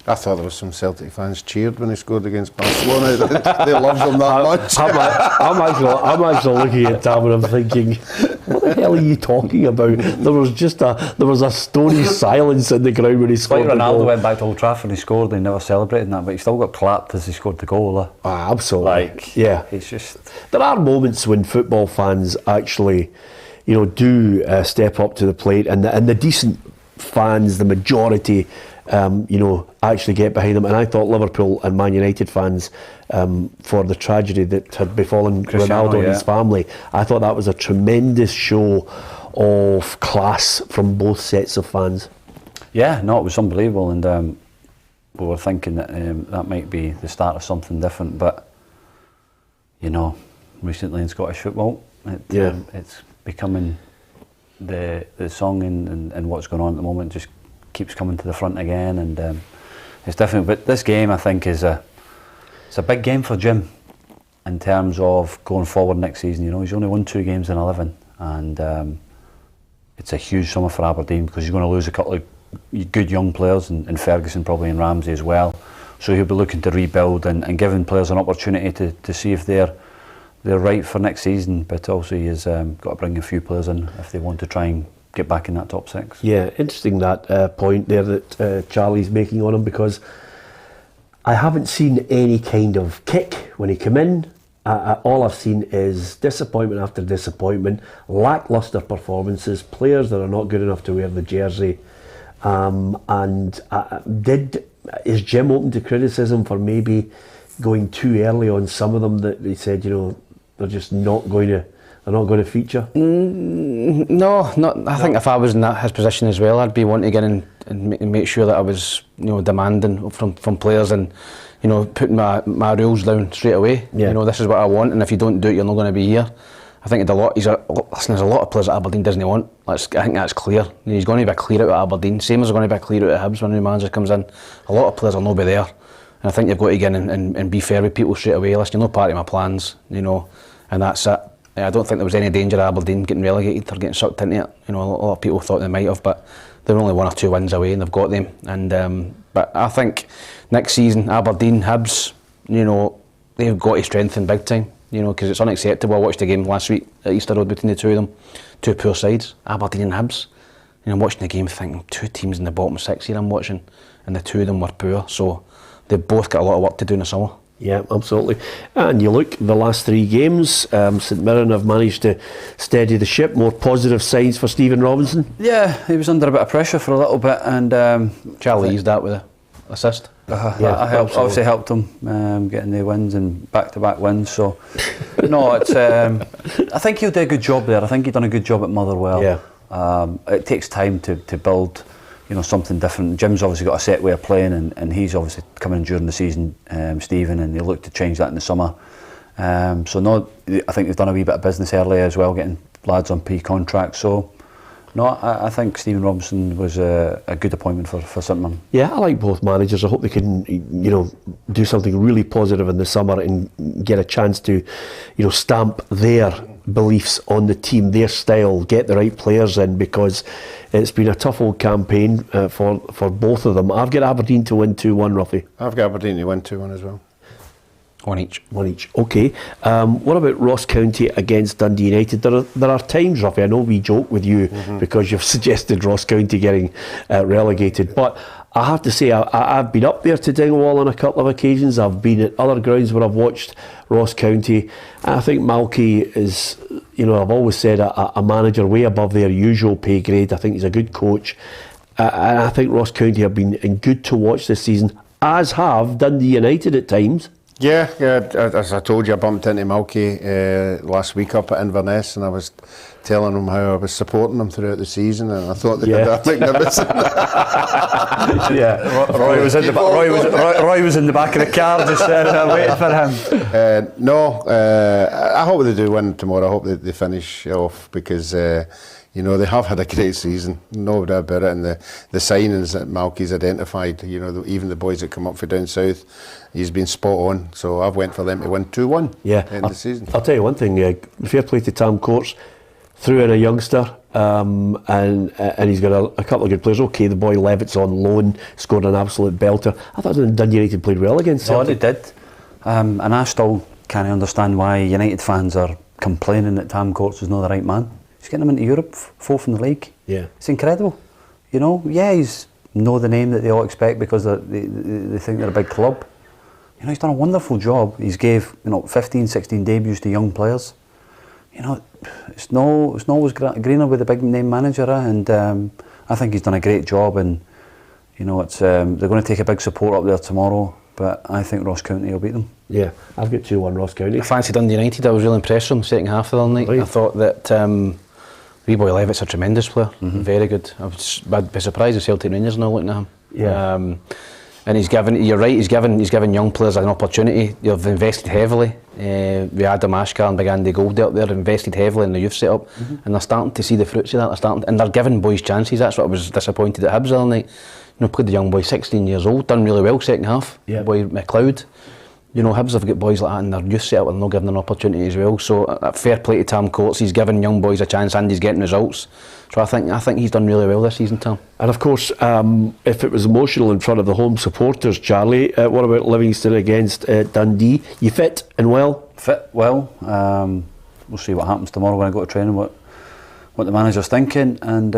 I thought there was some Celtic fans cheered when he scored against Barcelona. They loved him that much. I'm actually looking at Tam and I'm thinking, what the hell are you talking about? There was a stony silence in the ground when he scored. Like Ronaldo went back to Old Trafford and he scored and he never celebrated that, but he still got clapped as he scored the goal. Absolutely. Yeah. It's just, there are moments when football fans actually, you know, do step up to the plate, and the decent fans, the majority, you know, actually get behind them. And I thought Liverpool and Man United fans, for the tragedy that had befallen Ronaldo and his family, I thought that was a tremendous show of class from both sets of fans. Yeah, no, it was unbelievable, and we were thinking that that might be the start of something different, but you know, recently in Scottish football, it's becoming the song and what's going on at the moment just keeps coming to the front again, and it's definitely. But this game, I think, it's a big game for Jim in terms of going forward next season. You know, he's only won 2 games in 11, and it's a huge summer for Aberdeen because he's going to lose a couple of good young players, and Ferguson probably and Ramsey as well. So he'll be looking to rebuild and giving players an opportunity to see if they're they're right for next season, but also he's got to bring a few players in if they want to try and get back in that top 6. Yeah, interesting that point there that Charlie's making on him, because I haven't seen any kind of kick when he came in. All I've seen is disappointment after disappointment, lacklustre performances, players that are not good enough to wear the jersey. Is Jim open to criticism for maybe going too early on some of them, that they said, they're just not going to feature? No, not. I think if I was in his position as well, I'd be wanting to get in and make sure that I was, demanding from players and, putting my rules down straight away. Yeah. This is what I want, and if you don't do it, you're not going to be here. I think there's a lot of players that Aberdeen doesn't want. I think that's clear. He's going to be clear out at Aberdeen, same as they're going to be clear out at Hibs when the manager comes in. A lot of players will not be there. And I think you've got to get in and be fair with people straight away. Listen, you're not part of my plans, and that's it. I don't think there was any danger of Aberdeen getting relegated or getting sucked into it. A lot of people thought they might have, but they're only 1 or 2 wins away and they've got them. And but I think next season, Aberdeen, Hibs, they've got to strengthen big time. Because it's unacceptable. I watched the game last week at Easter Road between the two of them, 2 poor sides, Aberdeen and Hibs. I'm watching the game thinking 2 teams in the bottom 6 here I'm watching, and the 2 of them were poor. So they've both got a lot of work to do in the summer. Yeah, absolutely. And you look, the last 3 games, St Mirren have managed to steady the ship. More positive signs for Stephen Robinson? Yeah, he was under a bit of pressure for a little bit, and Charlie used that with an assist. I obviously helped him getting the wins and back-to-back wins. So, no, it's. I think he'll do a good job there. I think he's done a good job at Motherwell. Yeah. It takes time to build, something different. Jim's obviously got a set way of playing, and he's obviously coming during the season, Stephen, and he'll look to change that in the summer. So no, I think they've done a wee bit of business early as well, getting lads on P contracts. So. No, I think Stephen Robinson was a good appointment for St Mirren. Yeah, I like both managers. I hope they can, do something really positive in the summer and get a chance to, stamp their beliefs on the team, their style, get the right players in, because it's been a tough old campaign for both of them. I've got Aberdeen to win 2-1, Roughie. I've got Aberdeen to win 2-1 as well. One each. Okay. What about Ross County against Dundee United? There are times, Roughie, I know we joke with you because you've suggested Ross County getting relegated, but I have to say I've been up there to Dingwall on a couple of occasions. I've been at other grounds where I've watched Ross County. I think Malky is, I've always said a manager way above their usual pay grade. I think he's a good coach. And I think Ross County have been good to watch this season, as have Dundee United at times. Yeah, as I told you, I bumped into Malky last week up at Inverness, and I was telling him how I was supporting him throughout the season, and I thought they did that magnificent. Yeah, Roy was in the back of the car just waiting for him. I hope they do win tomorrow. I hope they finish off, because they have had a great season, no doubt about it, and the signings that Malky's identified, even the boys that come up for down south, he's been spot on. So I've went for them to win 2-1 in the season. I'll tell you one thing, fair play to Tam Courts, threw in a youngster, and he's got a couple of good players. Okay, the boy Levitt's on loan, scored an absolute belter. I thought Dundee United played well against Celtic. No, they did, and I still can't understand why United fans are complaining that Tam Courts is not the right man. He's getting them into Europe, 4th in the league. Yeah, it's incredible. He's know the name that they all expect because they think they're a big club. He's done a wonderful job. He's gave 15, 16 debuts to young players. It's not always greener with a big name manager, and I think he's done a great job. And it's they're going to take a big support up there tomorrow. But I think Ross County will beat them. Yeah, I've got 2-1 Ross County. I fancy Dundee United. I was really impressed with them second half of the night. Right. I thought that wee boy Levitt's a tremendous player, very good. I'd be surprised if Celtic Rangers now looking at him. Yeah. And he's given. You're right. He's given young players an opportunity. They've invested heavily. We had Adam Ashkar and Big Andy Goldie up there. Invested heavily in the youth setup, and they're starting to see the fruits of that. And they're giving boys chances. That's what I was disappointed at Hibs the other night. Played the young boy, 16 years old, done really well second half. Boy McLeod. You know, Hibs have got boys like that in their youth setup and they'll give them an opportunity as well. So fair play to Tam Courts, he's giving young boys a chance and he's getting results. So I think he's done really well this season, Tam. And of course, if it was emotional in front of the home supporters, Charlie, what about Livingstone against Dundee? You fit and well? Fit well. We'll see what happens tomorrow when I go to training, what the manager's thinking. And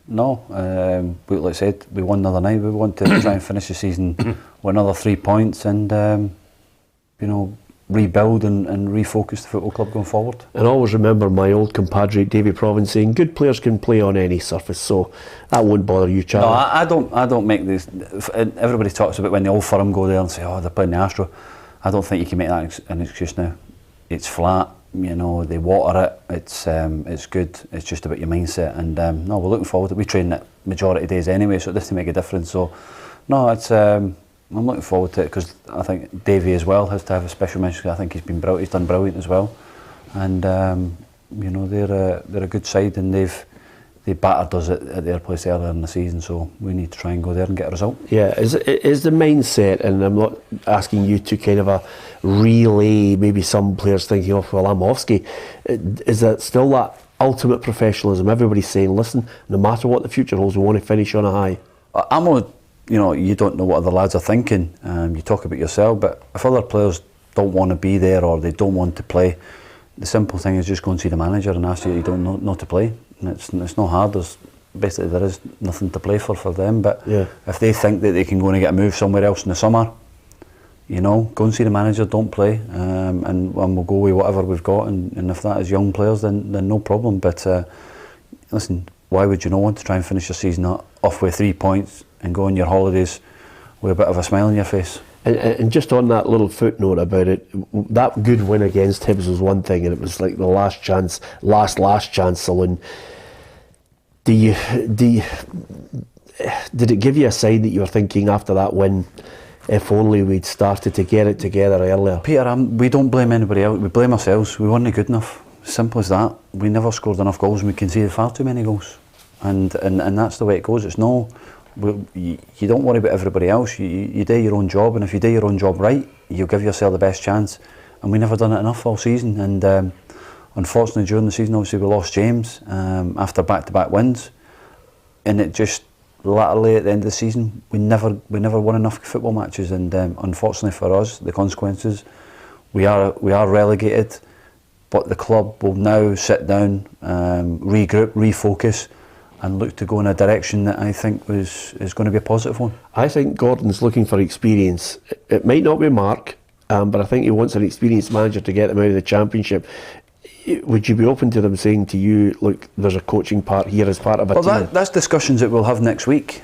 like I said, we won the other night. We want to try and finish the season with another 3 points and rebuild and refocus the football club going forward. And always remember my old compadre Davy Province saying good players can play on any surface, so that won't bother you, Charlie. No, I don't make this. Everybody talks about when the Old Firm go there and say, oh, they're playing the Astro. I don't think you can make that an excuse now. It's flat, they water it, it's good, it's just about your mindset. And we're looking forward to it. We train it majority days anyway, so it doesn't make a difference. So no, it's I'm looking forward to it because I think Davey as well has to have a special mention. I think he's done brilliant as well, and they're a good side and they battered us at their place earlier in the season. So we need to try and go there and get a result. Yeah, is the mindset, and I'm not asking you to kind of a relay maybe some players thinking, oh well, I'm Offski. Is that still that ultimate professionalism? Everybody's saying, listen, no matter what the future holds, we want to finish on a high. You don't know what other lads are thinking. You talk about yourself, but if other players don't want to be there or they don't want to play, the simple thing is just go and see the manager and ask you don't know to play. And it's not hard. There is nothing to play for them. But if they think that they can go and get a move somewhere else in the summer, go and see the manager, don't play, and we'll go with whatever we've got. And if that is young players, then no problem. But listen, why would you not want to try and finish your season off with 3 points and go on your holidays with a bit of a smile on your face? And just on that little footnote about it, that good win against Hibs was one thing, and it was like the last chance saloon. Did it give you a sign that you were thinking after that win, if only we'd started to get it together earlier? Peter, we don't blame anybody else, we blame ourselves. We weren't good enough. Simple as that. We never scored enough goals and we conceded far too many goals. And that's the way it goes. It's you don't worry about everybody else. You do your own job, and if you do your own job right, you'll give yourself the best chance. And we never done it enough all season. And unfortunately, during the season, obviously we lost James after back-to-back wins, and it just latterly at the end of the season we never won enough football matches. And unfortunately for us, the consequences, we are relegated. But the club will now sit down, regroup, refocus, and look to go in a direction that I think is going to be a positive one. I think Gordon's looking for experience. It might not be Mark, but I think he wants an experienced manager to get them out of the Championship. Would you be open to them saying to you, look, there's a coaching part here as part of a team? That's discussions that we'll have next week.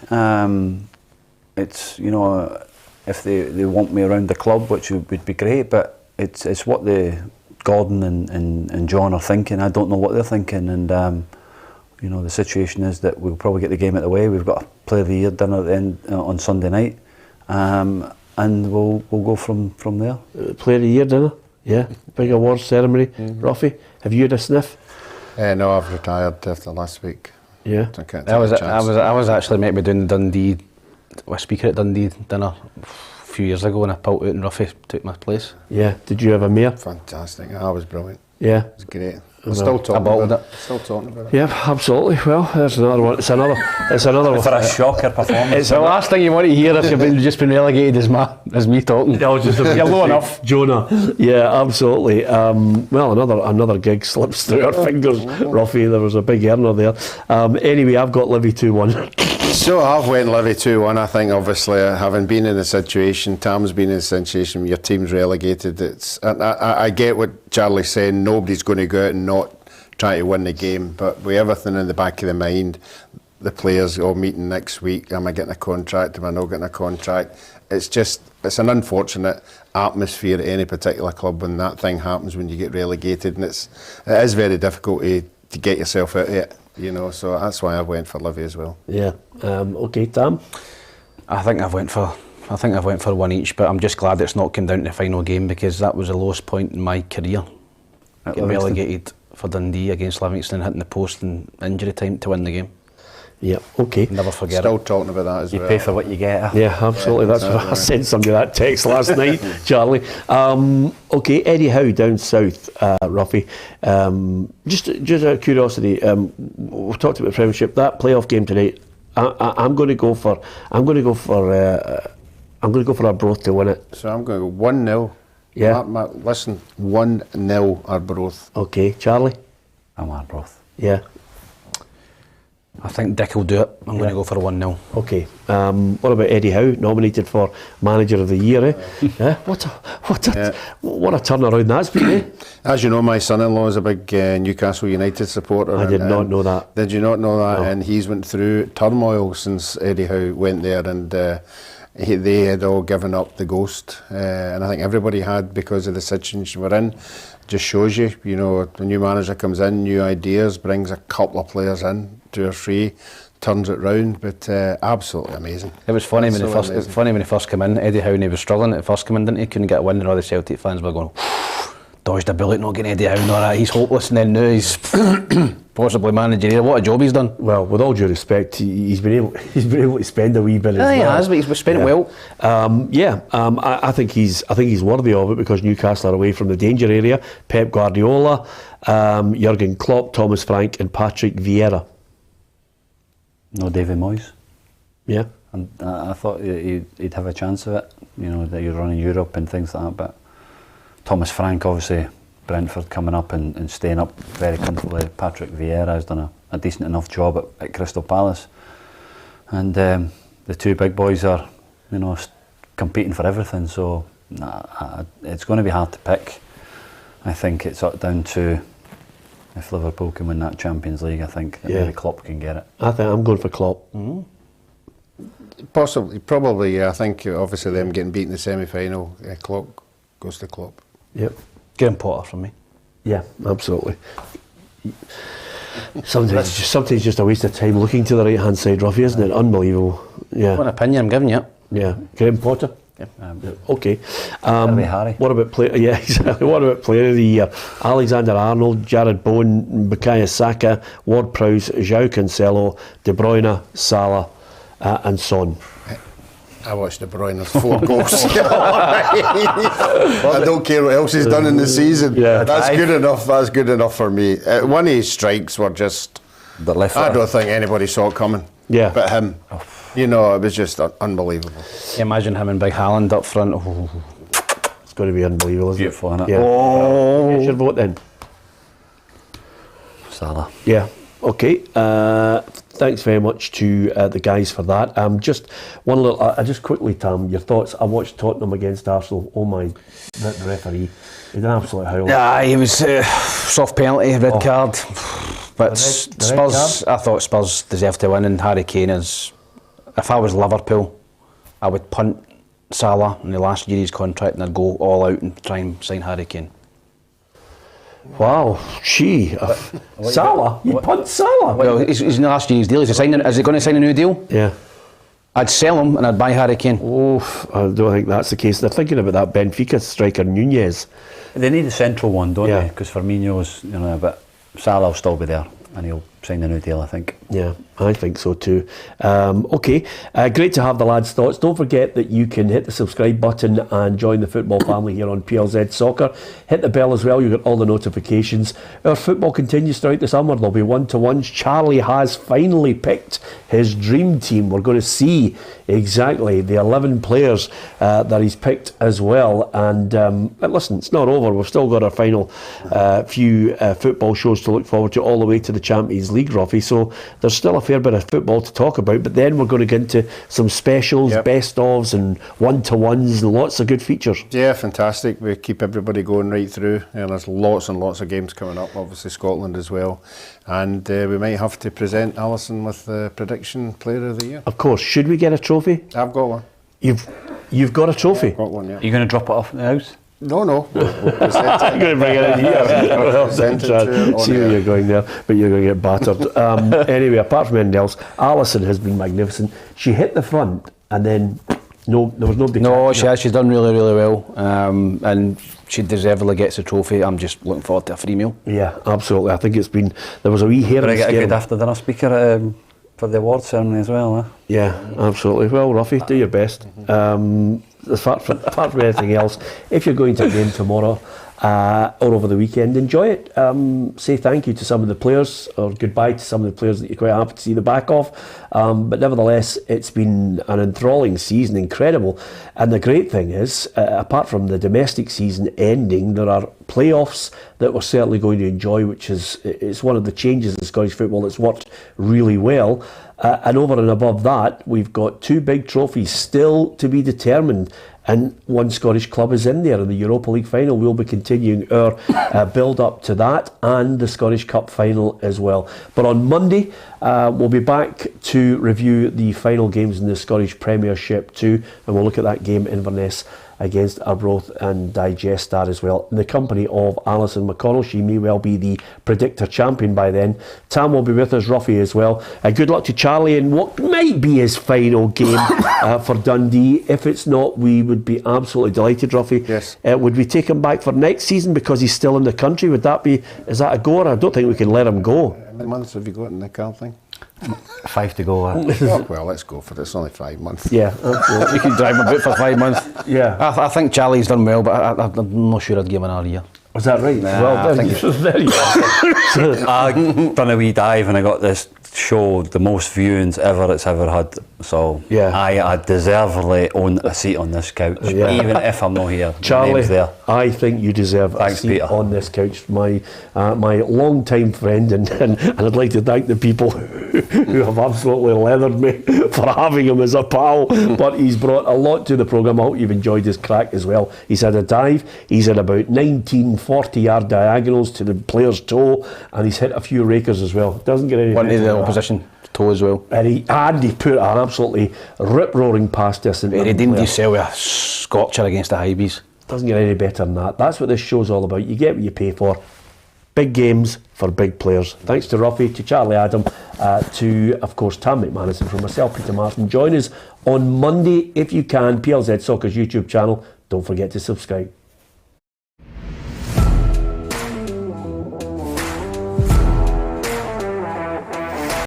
It's if they want me around the club, which would be great, but it's what Gordon and John are thinking. I don't know what they're thinking, and the situation is that we'll probably get the game out of the way. We've got a Player of the Year dinner at the end on Sunday night, and we'll go from there. Player of the Year dinner, yeah, big awards ceremony. Roughie, have you had a sniff? No, I've retired after last week. Yeah, I was actually meant to be doing the Dundee, a speaker at Dundee dinner a few years ago, and I pulled out and Roughie took my place. Yeah, did you have a mare? Fantastic, that was brilliant. Yeah, it was great. I'm still talking about it. Yeah, absolutely. Well, there's another one. It's another one. For a shocker performance. It's the last thing you want to hear if you've just been relegated as me talking. No, just you're low enough, Jonah. Yeah, absolutely. Well, another gig slips through our fingers, Roughie. There was a big earner there. Anyway, I've got Livy 2-1. So I've went Livy 2-1. I think obviously having been in the situation, Tam's been in the situation, your team's relegated. I get what Charlie's saying. Nobody's going to go out and not try to win the game, but with everything in the back of the mind, the players all meeting next week. Am I getting a contract? Am I not getting a contract? It's an unfortunate atmosphere at any particular club when that thing happens, when you get relegated, and it is very difficult to get yourself out of it. So that's why I went for Livy as well. Yeah. Okay, Tam. I think I've went for one each, but I'm just glad it's not come down to the final game, because that was the lowest point in my career. Getting relegated for Dundee against Livingstone, hitting the post in injury time to win the game. Yeah, okay. Never forget Still it. talking about that as You well. pay for what you get. Yeah, absolutely. That's what I sent somebody that text last night, Charlie. Okay, Eddie Howe down south, Roughie. Just out of curiosity, we've talked about Premiership. That playoff game tonight, I'm going to go for Arbroath to win it. So I'm going to go 1-0. Yeah. Listen, 1-0 Arbroath. Okay, Charlie. I'm Arbroath. Yeah. I think Dick will do it. I'm going to go for a 1-0. Okay. What about Eddie Howe, nominated for Manager of the Year? What a turnaround that's been. Eh? As you know, my son-in-law is a big Newcastle United supporter. I did not know that. Did you not know that? No. And he's went through turmoil since Eddie Howe went there, and they had all given up the ghost. And I think everybody had, because of the situation we're in. Just shows you, the new manager comes in, new ideas, brings a couple of players in, 2 or 3, turns it round, but absolutely amazing. It was funny when he first came in. Eddie Howe, and he was struggling at first come in, didn't he? Couldn't get a win, and all the Celtic fans were going, dodged a bullet, not getting Eddie Howe, and all that. He's hopeless, and then now he's possibly manager here. What a job he's done. Well, with all due respect, he's been able to spend a wee bit as well. He has, but he's spent it well. I think he's worthy of it, because Newcastle are away from the danger area. Pep Guardiola, Jurgen Klopp, Thomas Frank, and Patrick Vieira. No David Moyes. Yeah. And I thought he'd have a chance of it, that you're running Europe and things like that. But Thomas Frank, obviously, Brentford coming up and staying up very comfortably. Patrick Vieira has done a decent enough job at Crystal Palace. And the 2 big boys are, competing for everything. So it's going to be hard to pick. I think it's down to if Liverpool can win that Champions League. I think that maybe Klopp can get it. I think I'm going for Klopp. Mm-hmm. Possibly, probably. I think obviously them getting beat in the semi-final, Klopp goes to Klopp. Yep. Graham Potter from me. Yeah, absolutely. Sometimes just a waste of time looking to the right hand side, Roughie, isn't it? Unbelievable. Yeah. What an opinion I'm giving you. Yeah. Graham Potter. Yeah. Okay. Harry. What about player? Yeah, exactly. What about player of the year? Alexander Arnold, Jared Bowen, Bukayo Saka, Ward-Prowse, João Cancelo, De Bruyne, Salah, and Son. I watched De Bruyne's 4 goals. I don't care what else he's done in the season. Yeah. That's good enough. That's good enough for me. One of his strikes were just. I don't think anybody saw it coming. Yeah. But him. It was just unbelievable. Imagine him and Big Haaland up front. Oh. It's going to be unbelievable, isn't Beautiful, it? isn't it? Yeah. Oh. What's your vote then? Salah. Yeah. Okay. Thanks very much to the guys for that. Just one little. Just quickly, Tam, your thoughts. I watched Tottenham against Arsenal. Oh my! That referee, he's an absolute howl. Yeah, he was soft penalty, red card. But Spurs, I thought Spurs deserved to win, and Harry Kane is. If I was Liverpool, I would punt Salah in the last year of his contract, and I'd go all out and try and sign Harry Kane. Wow, Salah? You punt Salah? Well, he's in the last year's deal. Is he going to sign a new deal? Yeah. I'd sell him and I'd buy Harry Kane. Oh, I don't think that's the case. They're thinking about that Benfica striker Nunez. They need a central one, don't they? Because Firmino's, but Salah will still be there, and he'll sign a new deal, I think. Yeah, I think so too. Okay, great to have the lads' thoughts. Don't forget that you can hit the subscribe button and join the football family here on PLZ Soccer. Hit the bell as well, you get all the notifications. Our football continues throughout the summer. There'll be one-to-ones. Charlie has finally picked his dream team. We're going to see exactly the 11 players that he's picked as well. And listen, it's not over. We've still got our final few football shows to look forward to, all the way to the Champions League, Roughie. So there's still a fair bit of football to talk about, but then we're going to get into some specials, best ofs and one-to-ones and lots of good features. Yeah, fantastic. We keep everybody going right through, and there's lots and lots of games coming up, obviously Scotland as well, and we might have to present Alison with the prediction player of the year. Of course. Should we get a trophy? I've got one. You've got a trophy? I've got one, yeah. Are you going to drop it off in the house? No. I'm going to bring it in here. See where you're going there, but you're going to get battered. Anyway, apart from anything else, Alison has been magnificent. She hit the front, and then there was nobody. No, she's done really, really well, and she deservedly gets a trophy. I'm just looking forward to a free meal. Yeah, absolutely. I think there was a wee hair. But I get a good after dinner speaker for the award ceremony as well, eh? Yeah, absolutely. Well, Roughie, do your best. Apart from anything else, if you're going to a game tomorrow or over the weekend, enjoy it. Say thank you to some of the players, or goodbye to some of the players that you're quite happy to see the back of. But nevertheless, it's been an enthralling season, incredible. And the great thing is, apart from the domestic season ending, there are playoffs that we're certainly going to enjoy, which is one of the changes in Scottish football that's worked really well. And over and above that, we've got 2 big trophies still to be determined, and one Scottish club is in there in the Europa League Final. We'll be continuing our build up to that, and the Scottish Cup Final as well. But on Monday, we'll be back to review the final games in the Scottish Premiership too, and we'll look at that game Inverness against Arbroath and digest that as well, in the company of Alison McConnell. She may well be the predictor champion by then. Tam will be with us, Roughie as well. Good luck to Charlie in what might be his final game for Dundee. If it's not, we would be absolutely delighted, Roughie. Yes. Would we take him back for next season because he's still in the country? Is that a goer? I don't think we can let him go. How many months have you got in the car thing? 5 to go. Oh, well, let's go for it. It's only 5 months. Yeah, absolutely. You can drive him about for 5 months. Yeah. I think Charlie's done well, but I'm not sure I'd give him another year. Was that right? Nah, well, I think very well. I done a wee dive and I got this show the most viewings ever it's ever had. So yeah. I deservedly own a seat on this couch, Yeah. even if I'm not here. Charlie, there. I think you deserve Thanks, a seat Peter. on this couch. My long-time friend, and I'd like to thank the people who have absolutely leathered me for having him as a pal. But he's brought a lot to the programme. I hope you've enjoyed his crack as well. He's had a dive. He's had about 19 40-yard diagonals to the player's toe, and he's hit a few rakers as well. Doesn't get any One to better the than that. opposition toe as well. And he put an absolutely rip-roaring past distance. He redeemed himself with a scorcher against the Hibs. Doesn't get any better than that. That's what this show's all about. You get what you pay for. Big games for big players. Thanks to Roughie, to Charlie Adam, to, of course, Tam McManus, and from myself, Peter Martin. Join us on Monday, if you can, PLZ Soccer's YouTube channel. Don't forget to subscribe.